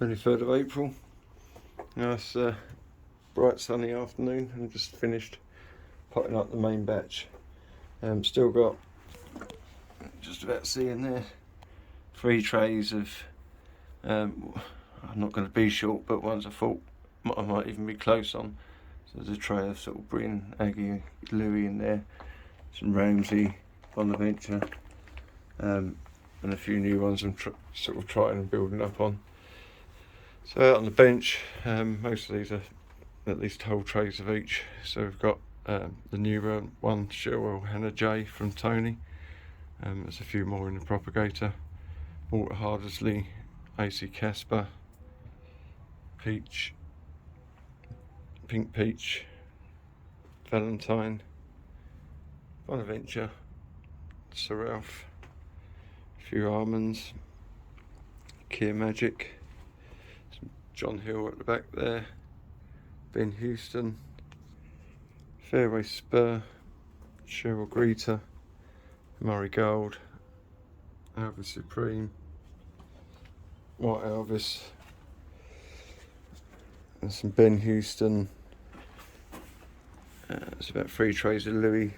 23rd of April. Nice bright sunny afternoon, and just finished potting up the main batch. Still got, just about seeing there, 3 trays of, I'm not going to be short, but ones I thought I might even be close on. So there's a tray of sort of Bryn, Aggie, Louis in there, some Ramsey, Bonaventure, and a few new ones I'm sort of trying and building up on. So out on the bench, most of these are at least whole trays of each. So we've got the new one, Sherwell Hannah J from Tony. There's a few more in the propagator. Walter Hardersley, AC Casper, Peach, Pink Peach, Valentine, Bonaventure, Sir Ralph, a few almonds, Kia Magic, some John Hill at the back there, Ben Houston, Fairway Spur, Cheryl Greta, Murray Gold, Elvis Supreme, White Elvis, and some Ben Houston. It's about 3 trays of Louis,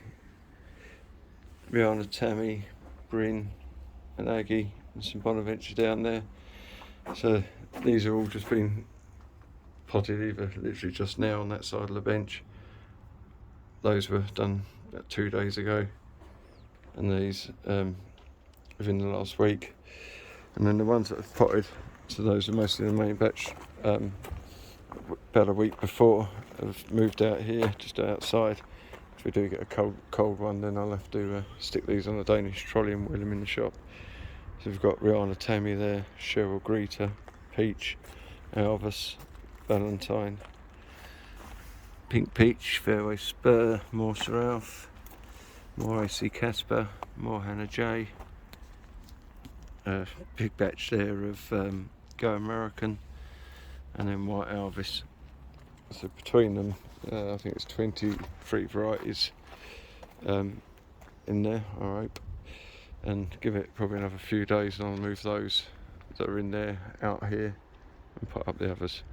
Rihanna, Tammy, Bryn and Aggie, and some Bonaventure down there. So these are all just been potted either literally just now on that side of the bench. Those were done about 2 days ago, and these within the last week. And then the ones that I've potted, so those are mostly the main batch, about a week before. I've moved out here, just outside. If we do get a cold one, then I'll have to stick these on a Danish trolley and wheel them in the shop. So we've got Rihanna, Tammy there, Cheryl Greta, Peach, Elvis, Valentine, Pink Peach, Fairway Spur, more Sir Ralph, more AC Casper, more Hannah J, big batch there of Go American, and then White Elvis. So between them, I think it's 23 varieties in there, I hope. And give it probably another few days and I'll move those that are in there out here and put up the others.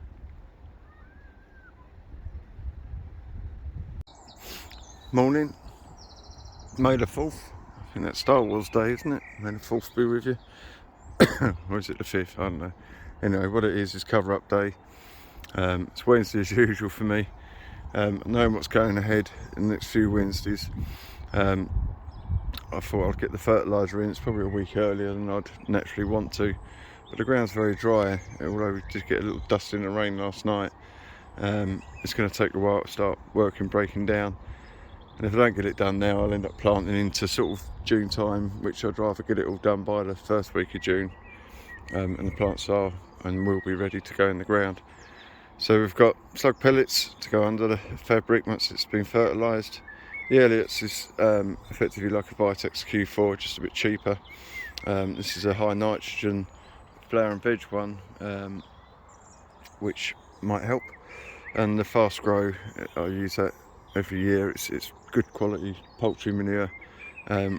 Morning, May the 4th. I think that's Star Wars Day, isn't it? May the 4th be with you. Or is it the 5th? I don't know. Anyway, what it is cover up day. It's Wednesday as usual for me. Knowing what's going ahead in the next few Wednesdays, I thought I'd get the fertiliser in. It's probably a week earlier than I'd naturally want to, but the ground's very dry, although we did get a little dust in the rain last night. It's going to take a while to start working, breaking down, and if I don't get it done now, I'll end up planting into sort of June time, which I'd rather get it all done by the first week of June, and the plants are and will be ready to go in the ground. So we've got slug pellets to go under the fabric once it's been fertilised. The Elliott's is effectively like a Vitex Q4, just a bit cheaper. This is a high nitrogen flower and veg one, which might help. And the fast grow, I use that every year. It's good quality poultry manure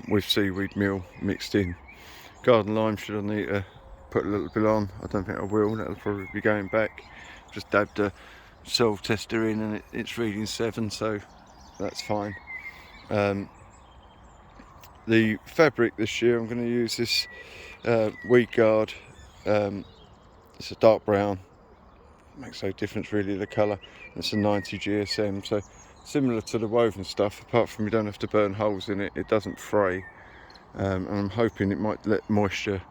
with seaweed meal mixed in. Garden lime, should I need to put a little bit on? I don't think I will. That'll probably be going back. Just dabbed a soil tester in and it's reading 7, so that's fine. The fabric this year, I'm going to use this Weed Guard. It's a dark brown, makes no difference really the colour. It's a 90 GSM, so similar to the woven stuff, apart from you don't have to burn holes in it. It doesn't fray, and I'm hoping it might let moisture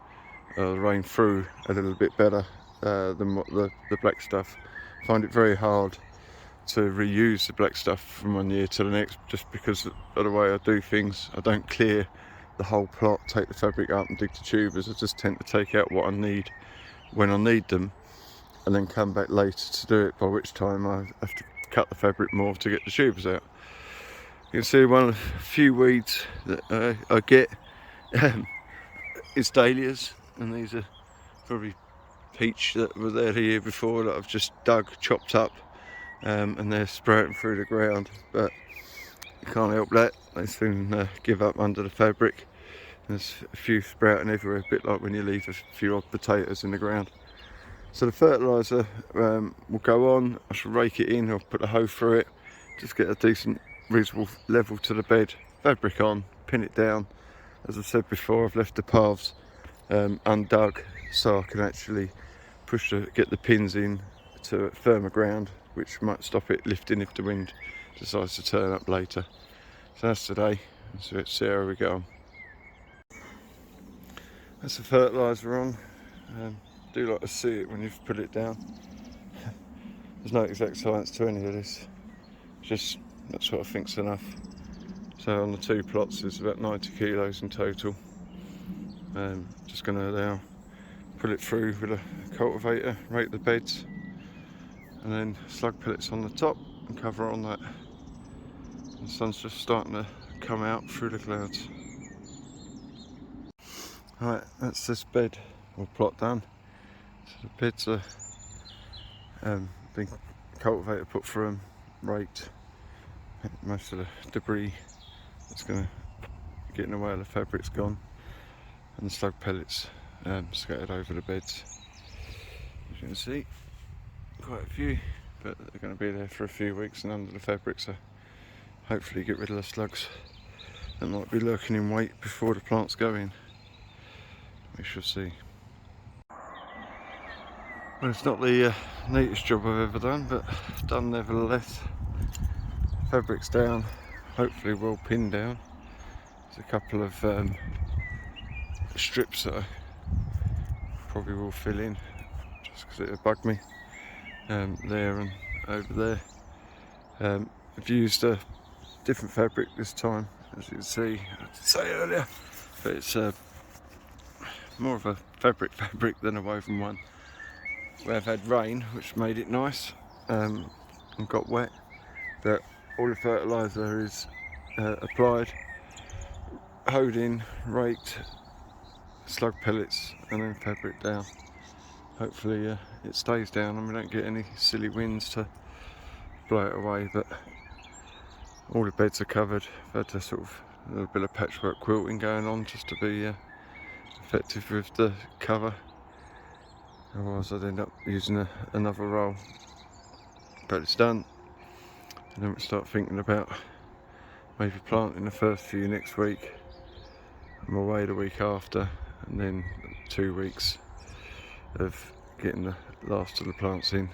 rain through a little bit better than what the black stuff. I find it very hard to reuse the black stuff from one year to the next, just because of the way I do things. I don't clear the whole plot, take the fabric up and dig the tubers. I just tend to take out what I need when I need them, and then come back later to do it, by which time I have to cut the fabric more to get the tubers out. You can see one of the few weeds that I get is dahlias, and these are probably peach that were there the year before that I've just dug, chopped up, and they're sprouting through the ground, but you can't help that. They soon give up under the fabric. There's a few sprouting everywhere, a bit like when you leave a few odd potatoes in the ground. So the fertiliser will go on. I shall rake it in, or put a hoe through it, just get a decent, reasonable level to the bed. Fabric on, pin it down. As I said before, I've left the paths undug, so I can actually get the pins in to firmer ground, which might stop it lifting if the wind decides to turn up later. So that's today. So let's see how we go on. That's the fertiliser on. Do like to see it when you've put it down. There's no exact science to any of this. Just that's what I think's enough. So on the 2 plots, there's about 90 kilos in total. Just going to now put it through with a cultivator, rake the beds, and then slug pellets on the top and cover on that. The sun's just starting to come out through the clouds. Right, that's this bed or plot done. So the beds are been cultivated, put through them, raked. Most of the debris that's going to get in the way of the fabric's gone, and the slug pellets scattered over the beds. As you can see, quite a few, but they're going to be there for a few weeks and under the fabric, so hopefully get rid of the slugs that might be lurking in wait before the plants go in. We shall see. Well, it's not the neatest job I've ever done, but done nevertheless. Fabric's down, hopefully well pinned down. There's a couple of strips that I probably will fill in, just because it'll bug me, there and over there. I've used a different fabric this time, as you can see, I did say earlier, but it's more of a fabric than a woven one. We have had rain, which made it nice, and got wet, but all the fertiliser is applied, hoed in, raked, slug pellets, and then fabric down. Hopefully it stays down and we don't get any silly winds to blow it away, but all the beds are covered. I've had a sort of a little bit of patchwork quilting going on just to be effective with the cover, otherwise I'd end up using another roll. But it's done, and then we start thinking about maybe planting the first few next week. I'm away the week after, and then 2 weeks of getting the last of the plants in.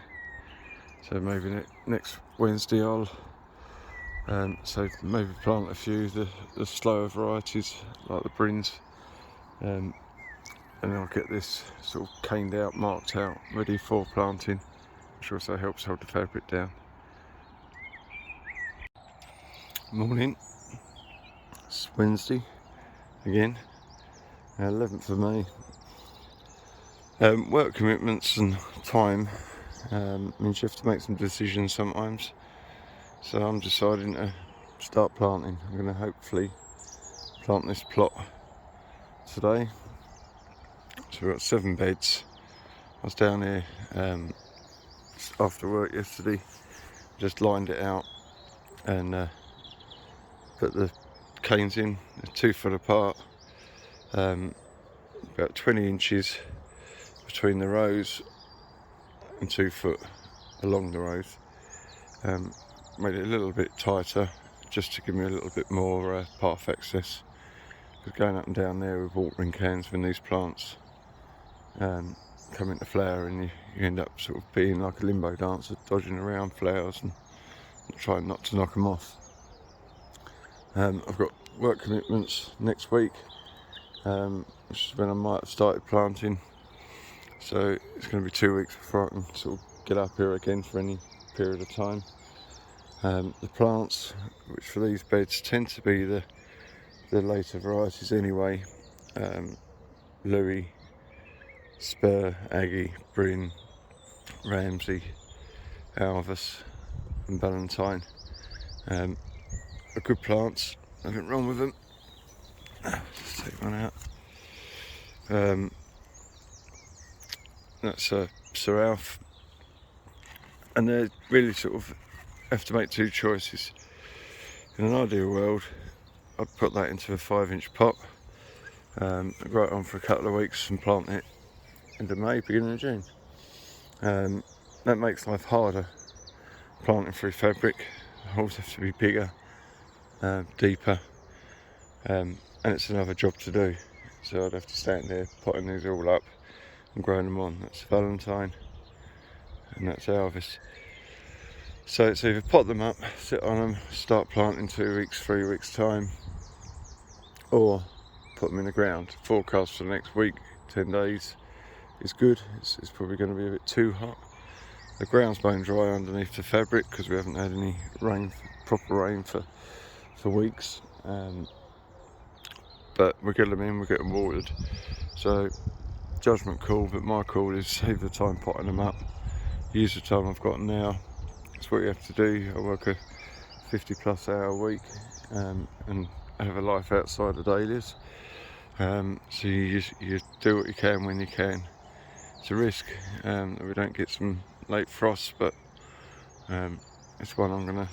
So maybe next Wednesday I'll maybe plant a few the slower varieties like the Brins, and then I'll get this sort of caned out, marked out, ready for planting, which also helps hold the fabric down. Morning, it's Wednesday again, 11th of May. Work commitments and time means you have to make some decisions sometimes, so I'm deciding to start planting. I'm going to hopefully plant this plot today. So we've got 7 beds. I was down here after work yesterday, just lined it out and put the canes in. They're 2 foot apart, about 20 inches between the rows and 2 foot along the rows. Made it a little bit tighter just to give me a little bit more path access, because going up and down there with watering cans when these plants come into flower, and you end up sort of being like a limbo dancer, dodging around flowers and trying not to knock them off. I've got work commitments next week, which is when I might have started planting, so it's going to be 2 weeks before I can sort of get up here again for any period of time. The plants, which for these beds tend to be the later varieties anyway, Louis, Spur, Aggie, Bryn, Ramsey, Alvis and Valentine, are good plants, nothing wrong with them. Just take one out. That's Sir Alf, and they're really sort of have to make 2 choices. In an ideal world, I'd put that into a 5-inch pot, grow it on for a couple of weeks and plant it end of May, beginning of June. That makes life harder planting through fabric. The holes have to be bigger, deeper, and it's another job to do. So I'd have to stand there potting these all up and growing them on. That's Valentine and that's Elvis. So it's either pot them up, sit on them, start planting 2 weeks, 3 weeks time, or put them in the ground. Forecast for the next week, 10 days is good. It's probably going to be a bit too hot. The ground's bone dry underneath the fabric because we haven't had any rain, proper rain for weeks. But we get them in, we get them watered. So judgment call, but my call is save the time potting them up. Use the time I've got now. That's what you have to do. I work a 50+ hour week and have a life outside the dahlias. So you do what you can when you can. It's a risk that we don't get some late frosts, but it's one I'm gonna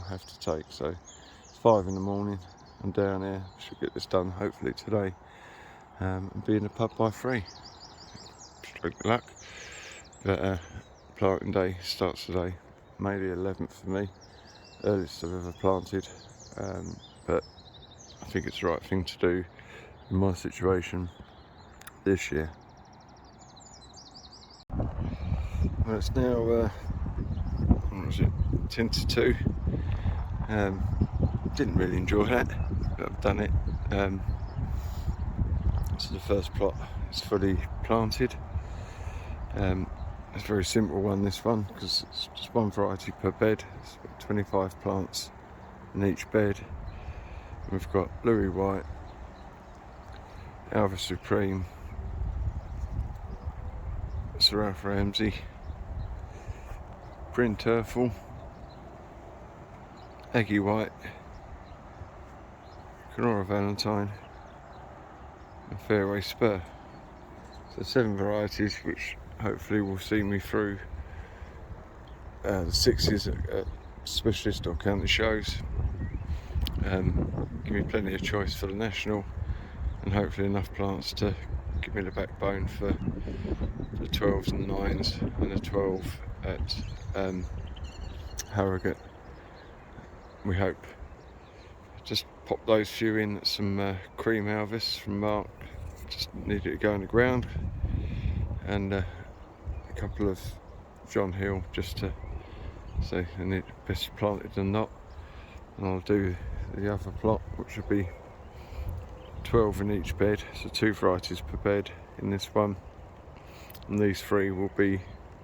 have to take. So it's 5 in the morning. I'm down here. Should get this done hopefully today, and be in the pub by 3. Stroke luck. But planting day starts today, May the 11th for me, earliest I've ever planted, but I think it's the right thing to do in my situation this year. Well, it's now, what was it, 10 to 2. Didn't really enjoy that, but I've done it. This is the first plot, it's fully planted. It's a very simple one, this one, because it's just one variety per bed. It's got 25 plants in each bed. We've got Louis White, Alva Supreme, Seraph Ramsey, Bryn Turfle, Aggie White, Canora Valentine and Fairway Spur. So 7 varieties which hopefully will see me through the 6s at specialist or county shows. Give me plenty of choice for the national and hopefully enough plants to give me the backbone for the 12s and 9s and the 12 at Harrogate, we hope. Just pop those few in, some cream Elvis from Mark, just needed to go in the ground, and a couple of John Hill just to say I need best planted than not. And I'll do the other plot, which will be 12 in each bed, so 2 varieties per bed in this one, and these 3 will be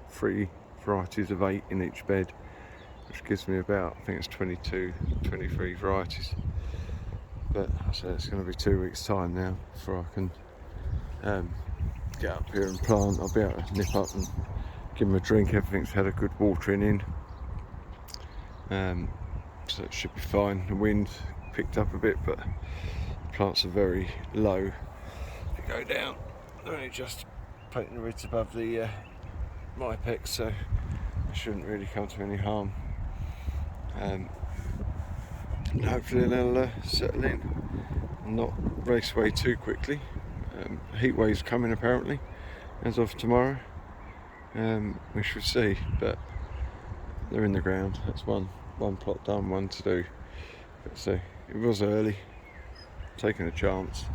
3 varieties of 8 in each bed, which gives me about, I think it's 22, 23 varieties. But so it's going to be 2 weeks time now before I can get up here and plant. I'll be able to nip up and give them a drink. Everything's had a good watering in, so it should be fine. The wind picked up a bit, but the plants are very low. If you go down, they're only just poking the roots above the mypex, so it shouldn't really come to any harm. And hopefully they'll settle in and not race away too quickly. Heat wave's coming apparently as of tomorrow. We shall see, but they're in the ground. That's one plot done, one to do. But so it was early, taking a chance,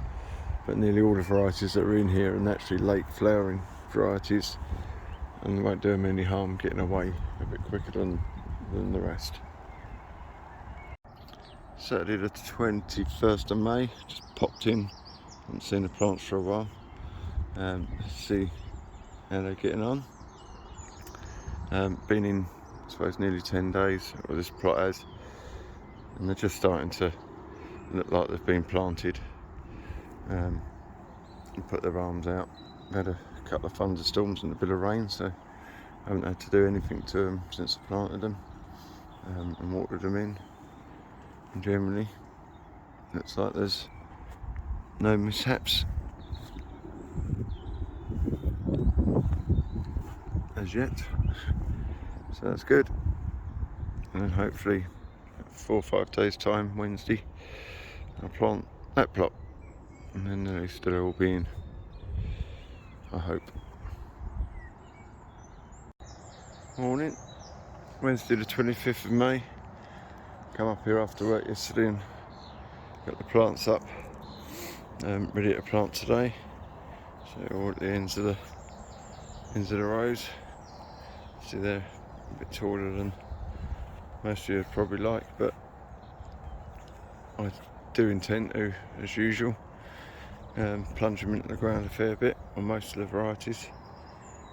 but nearly all the varieties that are in here are naturally late flowering varieties, and they won't do them any harm getting away a bit quicker than the rest. Saturday the 21st of May, just popped in, haven't seen the plants for a while, see how they're getting on. Been in, I suppose, nearly 10 days, or this plot has, and they're just starting to look like they've been planted, and put their arms out. Had a couple of thunderstorms and a bit of rain, so I haven't had to do anything to them since I planted them, and watered them in. And generally looks like there's no mishaps as yet, so that's good. And then hopefully 4 or 5 days time, Wednesday, I'll plant that plot, and then at least they'll all be in, I hope. Morning, Wednesday the 25th of May. Come up here after work yesterday and got the plants up, ready to plant today. So all at the ends of the rows. See, they're a bit taller than most of you would probably like, but I do intend to, as usual, plunge them into the ground a fair bit on most of the varieties.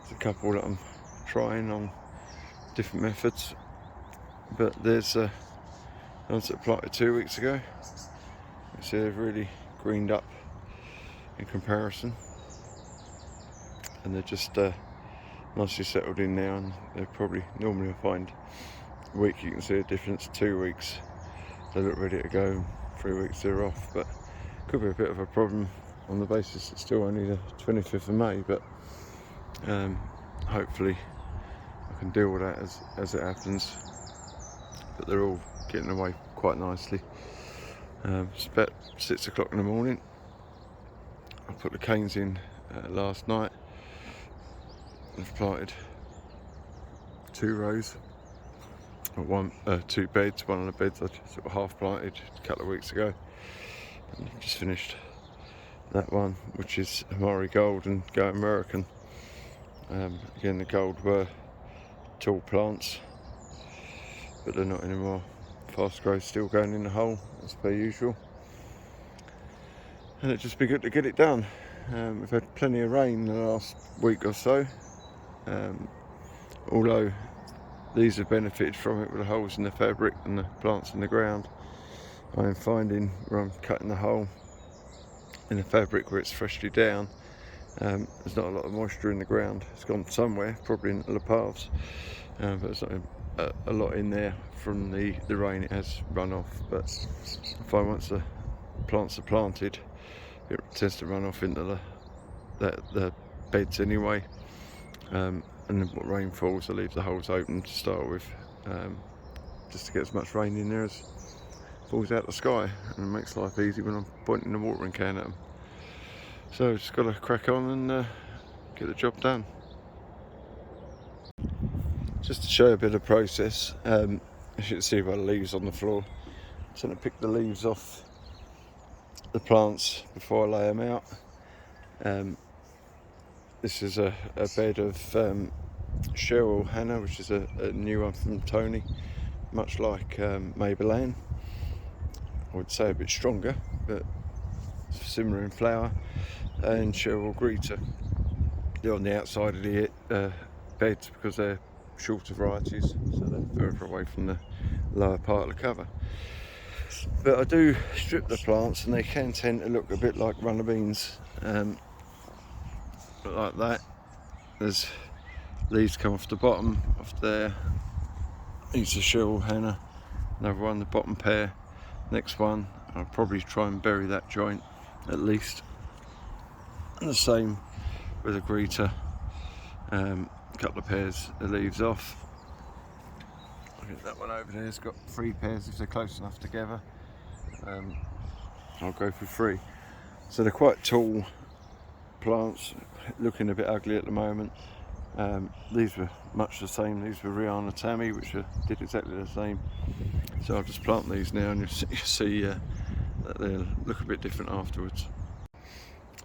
There's a couple that I'm trying on different methods, but there's ones that planted 2 weeks ago. You see they've really greened up in comparison, and they're just nicely settled in now, and they're probably, normally I find a week you can see a difference, 2 weeks they look ready to go, 3 weeks they're off. But could be a bit of a problem on the basis it's still only the 25th of May, but hopefully I can deal with that as it happens. But they're all getting away quite nicely. It's about 6 o'clock in the morning. I put the canes in last night. I've planted 2 rows, or 2 beds. One of the beds I sort of half planted a couple of weeks ago, and I've just finished that one, which is Amari Gold and Go American. Again, the gold were tall plants, but they're not anymore. Fast growth still going in the hole as per usual, and it'd just be good to get it done. We've had plenty of rain the last week or so, although these have benefited from it with the holes in the fabric and the plants in the ground. I am finding where I'm cutting the hole in the fabric where it's freshly down, there's not a lot of moisture in the ground. It's gone somewhere, probably into the paths, but there's not a lot in there from the rain. It has run off, but I find once the plants are planted, it tends to run off into the beds anyway, and then when rain falls I leave the holes open to start with, just to get as much rain in there as falls out the sky, and it makes life easy when I'm pointing the watering can at them. So just got to crack on and get the job done. Just to show you a bit of process, as you can see by the leaves on the floor, I'm trying to pick the leaves off the plants before I lay them out. This is a bed of Cheryl Hannah, which is a new one from Tony, much like Maybelline. I would say a bit stronger, but similar in flower, and Cheryl Greta. They're on the outside of the beds because they're shorter varieties, so they're further away from the lower part of the cover. But I do strip the plants, and they can tend to look a bit like runner beans, like that. There's leaves come off the bottom, off there. These are Cheryl Hannah, another one, the bottom pair. Next one, I'll probably try and bury that joint at least. And the same with a Greta, couple of pairs of leaves off. I think that one over there's got 3 pairs if they're close enough together. I'll go for 3. So they're quite tall plants, looking a bit ugly at the moment. These were much the same. These were Rihanna Tammy, which did exactly the same. So I'll just plant these now, and you'll see that they'll look a bit different afterwards.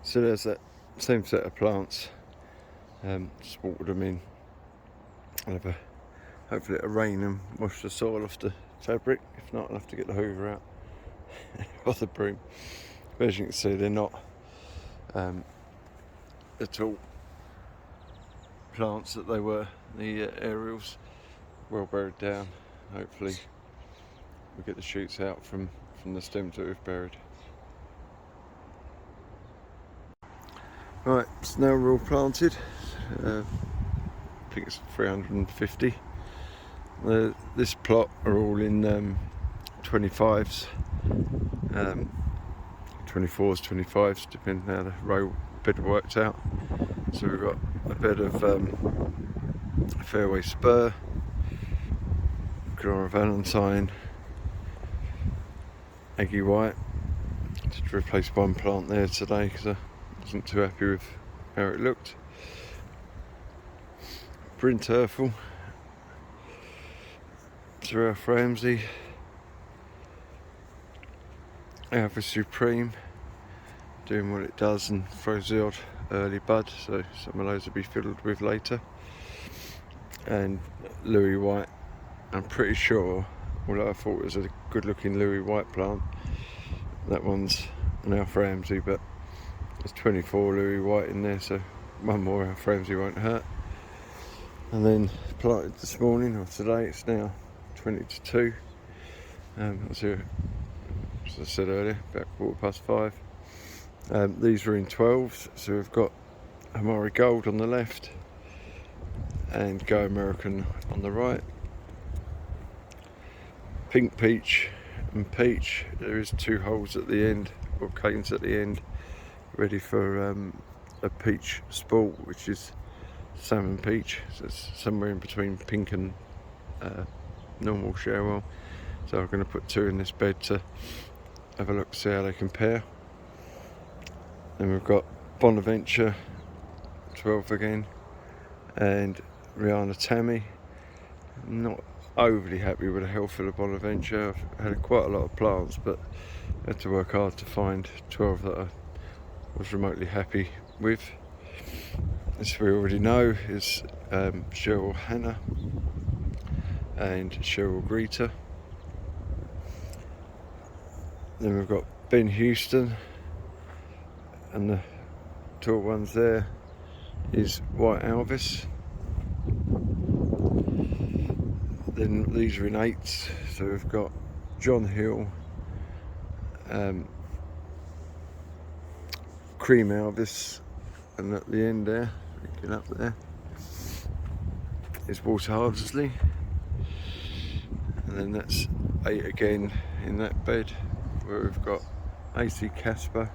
So there's that same set of plants. Just watered them in. Hopefully it'll rain and wash the soil off the fabric. If not, I'll have to get the hoover out or the broom. But as you can see, they're not at all plants that they were. The aerials well buried down. Hopefully we'll get the shoots out from the stems that we've buried. Right, so now we're all planted. I think it's 350. This plot are all in 25s, 24s, 25s, depending how the row bed worked out. So we've got a bed of Fairway Spur, Clara Valentine, Eggy White. Just replaced one plant there today because I wasn't too happy with how it looked. Bryn Turfle, So Alpha Ramsey, Alpha Supreme, doing what it does and throws the odd early bud, so some of those will be fiddled with later. And Louis White, I'm pretty sure, although I thought it was a good looking Louis White plant, that one's an Alpha Ramsey, but there's 24 Louis White in there, so one more Alpha Ramsey won't hurt. And then planted this morning, or today, it's now 20 to 2. So, as I said earlier, about 5:15. These are in 12s, so we've got Amari Gold on the left and Go American on the right. Pink Peach and Peach, there is 2 holes at the end, or canes at the end, ready for a peach sport, which is salmon peach, so it's somewhere in between pink and normal Sharewell. So I'm going to put 2 in this bed to have a look, see how they compare. Then we've got Bonaventure 12 again, and Rihanna Tammy. I'm not overly happy with the health of the Bonaventure. I've had quite a lot of plants, but I had to work hard to find 12 that I was remotely happy with. As we already know, is Cheryl Hannah and Cheryl Greta. Then we've got Ben Houston, and the tall ones there is White Alvis. Then these are in 8s, so we've got John Hill, Cream Alvis, and at the end there, get up there, is Walter Hardesley. And then that's 8 again in that bed, where we've got AC Casper,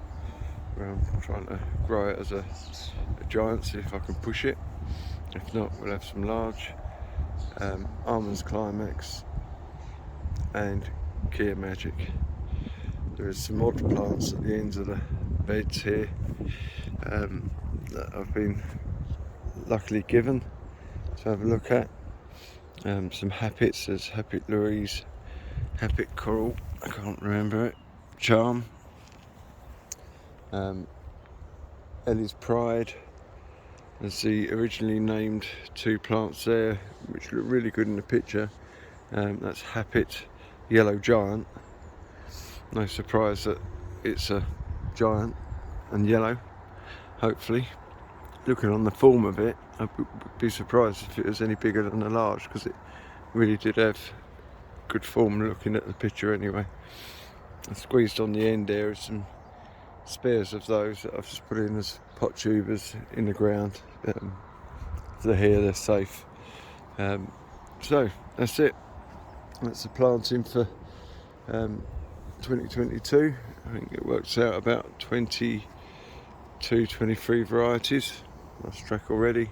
where I'm trying to grow it as a giant, see if I can push it. If not, we'll have some large. Almonds Climax and Kia Magic. There is some odd plants at the ends of the beds here that I've been luckily given to have a look at. Some Happets, there's Happet Louise, Happet Coral, I can't remember it, Charm, Ellie's Pride. There's the originally named 2 plants there, which look really good in the picture. That's Happet Yellow Giant. No surprise that it's a giant and yellow, hopefully. Looking on the form of it, I'd be surprised if it was any bigger than a large, because it really did have good form looking at the picture anyway. I squeezed on the end there is some spares of those that I've just put in as pot tubers in the ground. If they're here, they're safe. So that's it. That's the planting for 2022. I think it works out about 22, 23 varieties. Lost track already.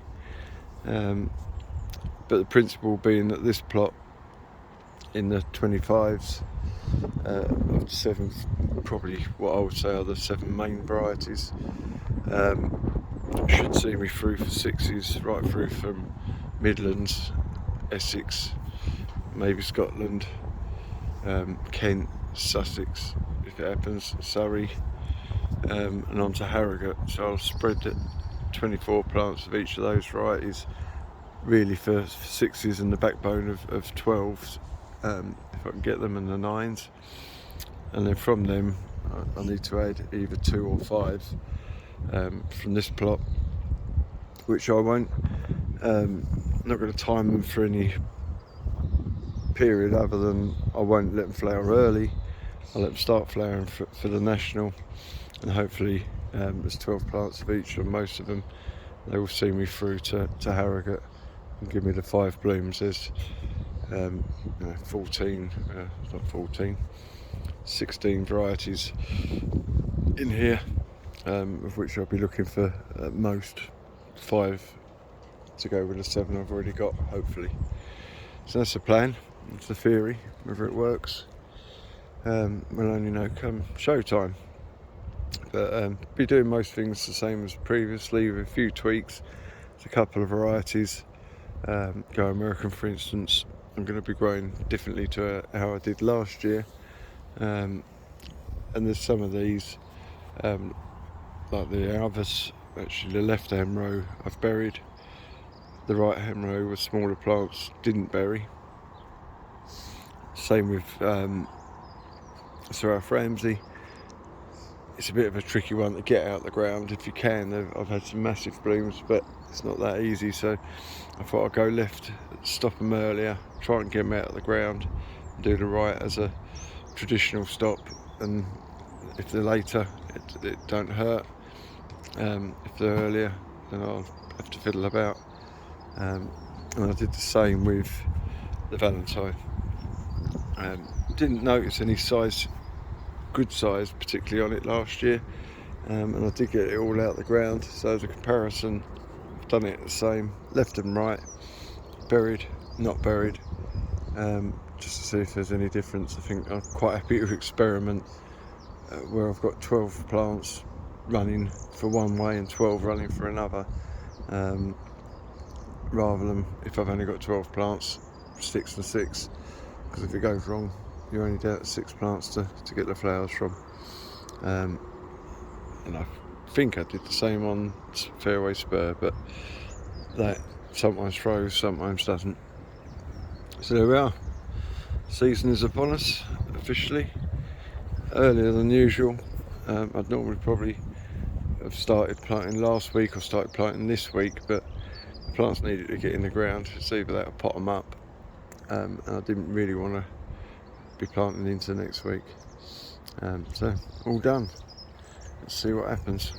But the principle being that this plot in the 25s of the 7, probably what I would say are the 7 main varieties, should see me through for 6s, right through from Midlands, Essex, maybe Scotland, Kent, Sussex if it happens, Surrey, and on to Harrogate. So I'll spread the 24 plants of each of those varieties really for 6s and the backbone of 12s, if I can get them, and the 9s. And then from them I need to add either 2 or 5 from this plot, which I won't, not going to time them for any period other than I won't let them flower early. I'll let them start flowering for the national, and hopefully there's 12 plants of each, and most of them they will see me through to Harrogate and give me the 5 blooms. There's 14, not 14, 16 varieties in here, of which I'll be looking for at most 5 to go with the 7 I've already got, hopefully. So that's the plan, that's the theory. Whether it works, we'll only know come showtime. But be doing most things the same as previously, with a few tweaks. There's a couple of varieties, Go American for instance, I'm going to be growing differently to how I did last year. And there's some of these, like the others, actually the left hand row I've buried. The right hand row with smaller plants didn't bury. Same with Sir Alf Ramsey. It's a bit of a tricky one to get out the ground if you can. I've had some massive blooms, but it's not that easy, so I thought I'd go left, stop them earlier, try and get them out of the ground, and do the right as a traditional stop, and if they're later it don't hurt. If they're earlier, then I'll have to fiddle about. And I did the same with the Valentine. Didn't notice any good size particularly on it last year, and I did get it all out the ground, so as a comparison I've done it the same, left and right, buried, not buried, just to see if there's any difference. I think I'm quite happy to experiment where I've got 12 plants running for one way and 12 running for another, rather than if I've only got 12 plants, 6 and 6, because if it goes wrong you're only down to 6 plants to get the flowers from. And I think I did the same on Fairway Spur, but that sometimes throws, sometimes doesn't. So there we are. Season is upon us officially, earlier than usual. I'd normally probably have started planting last week or started planting this week, but the plants needed to get in the ground, so either that or pot them up, and I didn't really want to be planting into next week. So all done. Let's see what happens.